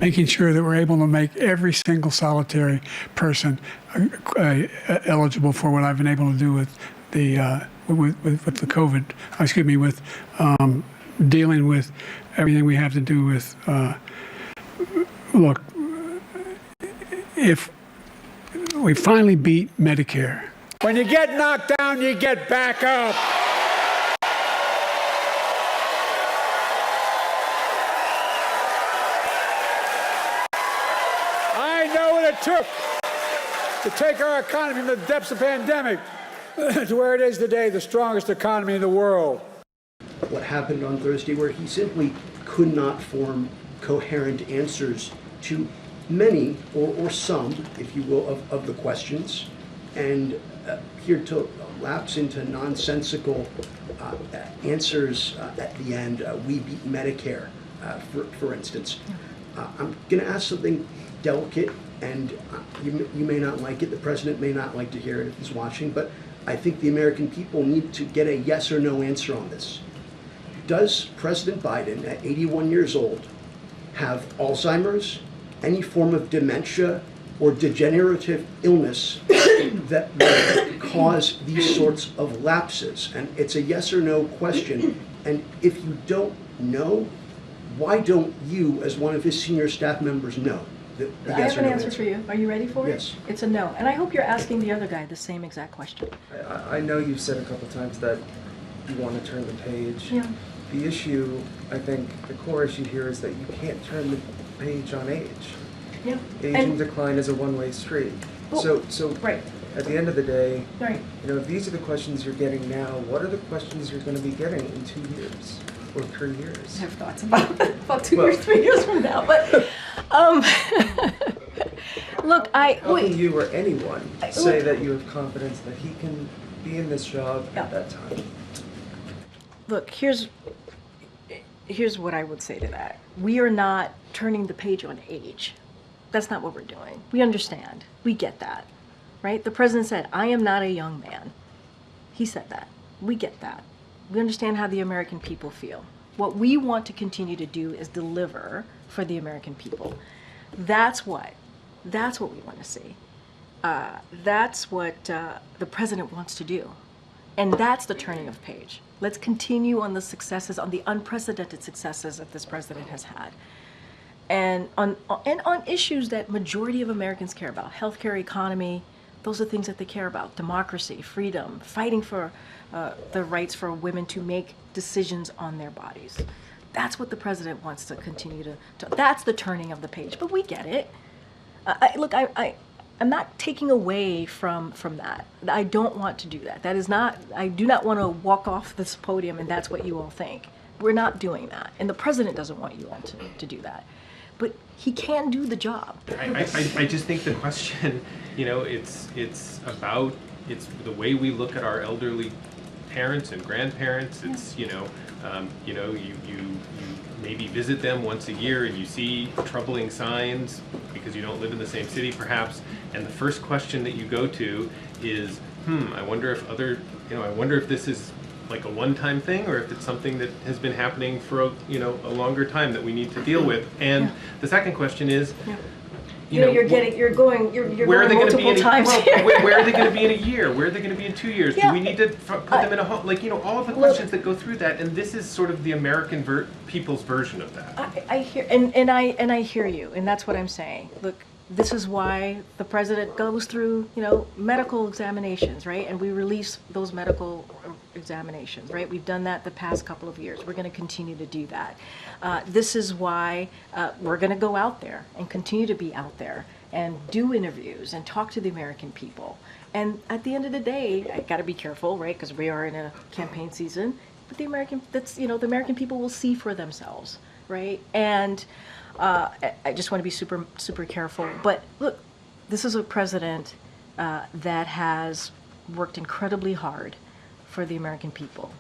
making sure that we're able to make every single solitary person eligible for what I've been able to do with the with the COVID. Excuse me, with dealing with everything we have to do with. Look, if we finally beat Medicare. When you get knocked down, you get back up. I know what it took to take our economy from the depths of the pandemic to where it is today, the strongest economy in the world. What happened on Thursday, where he simply could not form coherent answers to many, or some, if you will, of the questions, and here to lapse into nonsensical answers at the end. We beat Medicare, for instance. I'm going to ask something delicate, and you may not like it. The president may not like to hear it if he's watching, but I think the American people need to get a yes or no answer on this. Does President Biden, at 81 years old, have Alzheimer's, any form of dementia, or degenerative illness that would cause these sorts of lapses? And it's a yes or no question. And if you don't know, why don't you, as one of his senior staff members, know? I have an answer for you. Are you ready for it? Yes. It's a no. And I hope you're asking the other guy the same exact question. I know you've said a couple times that you want to turn the page. Yeah. The issue, I think, the core issue here is that you can't turn the page on age. Yeah. Aging decline is a one-way street. Well, So right. At the end of the day, Right. if these are the questions you're getting now, what are the questions you're going to be getting in 2 years or 3 years? I have thoughts about 2 years, 3 years from now, but look, How can you or anyone say that you have confidence that he can be in this job at that time? Look, here's what I would say to that. We are not turning the page on age. That's not what we're doing. We understand. We get that, right? The president said, I am not a young man. He said that. We get that. We understand how the American people feel. What we want to continue to do is deliver for the American people. That's what we want to see. That's what the president wants to do. And that's the turning of page. Let's continue on the successes, on the unprecedented successes that this president has had. And on issues that majority of Americans care about, healthcare, economy, those are things that they care about. Democracy, freedom, fighting for the rights for women to make decisions on their bodies. That's what the president wants to continue to that's the turning of the page. But we get it. I'm not taking away from that. I don't want to do that. That is not, I do not want to walk off this podium and that's what you all think. We're not doing that. And the president doesn't want you all to do that. But he can do the job. I just think the question, it's about, it's the way we look at our elderly parents and grandparents. It's, you maybe visit them once a year and you see troubling signs because you don't live in the same city perhaps, and the first question that you go to is, I wonder if this is like a one-time thing or if it's something that has been happening for a longer time that we need to deal with. And the second question is, you're going multiple times here. Where are they going to be in a year? Where are they going to be in 2 years? Yeah. Do we need to put them in a home? All of the questions that go through that, and this is sort of the American people's version of that. I hear, and I hear you, and that's what I'm saying. Look, this is why the president goes through, medical examinations, right? And we release those medical examinations, right? We've done that the past couple of years. We're going to continue to do that. This is why we're going to go out there and continue to be out there and do interviews and talk to the American people. And at the end of the day, I got to be careful, right? Because we are in a campaign season. But the American people will see for themselves, right? And I just want to be super, super careful. But look, this is a president that has worked incredibly hard for the American people.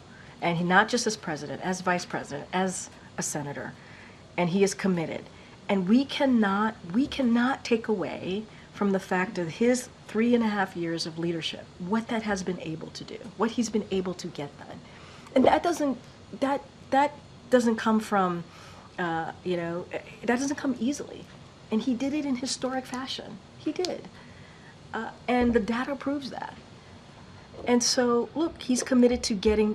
And he, not just as president, as vice president, as a senator. And he is committed. And we cannot take away from the fact of his 3.5 years of leadership, what that has been able to do, what he's been able to get done. And that doesn't come from that doesn't come easily. And he did it in historic fashion. He did. And the data proves that. And so, look, he's committed to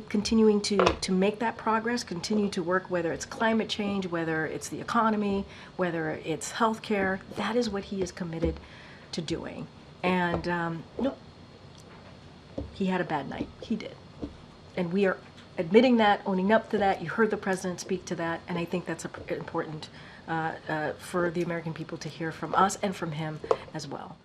continuing to make that progress, continue to work, whether it's climate change, whether it's the economy, whether it's healthcare. That is what he is committed to doing. And look, he had a bad night. He did. And we are admitting that, owning up to that. You heard the president speak to that, and I think that's important for the American people to hear from us and from him as well.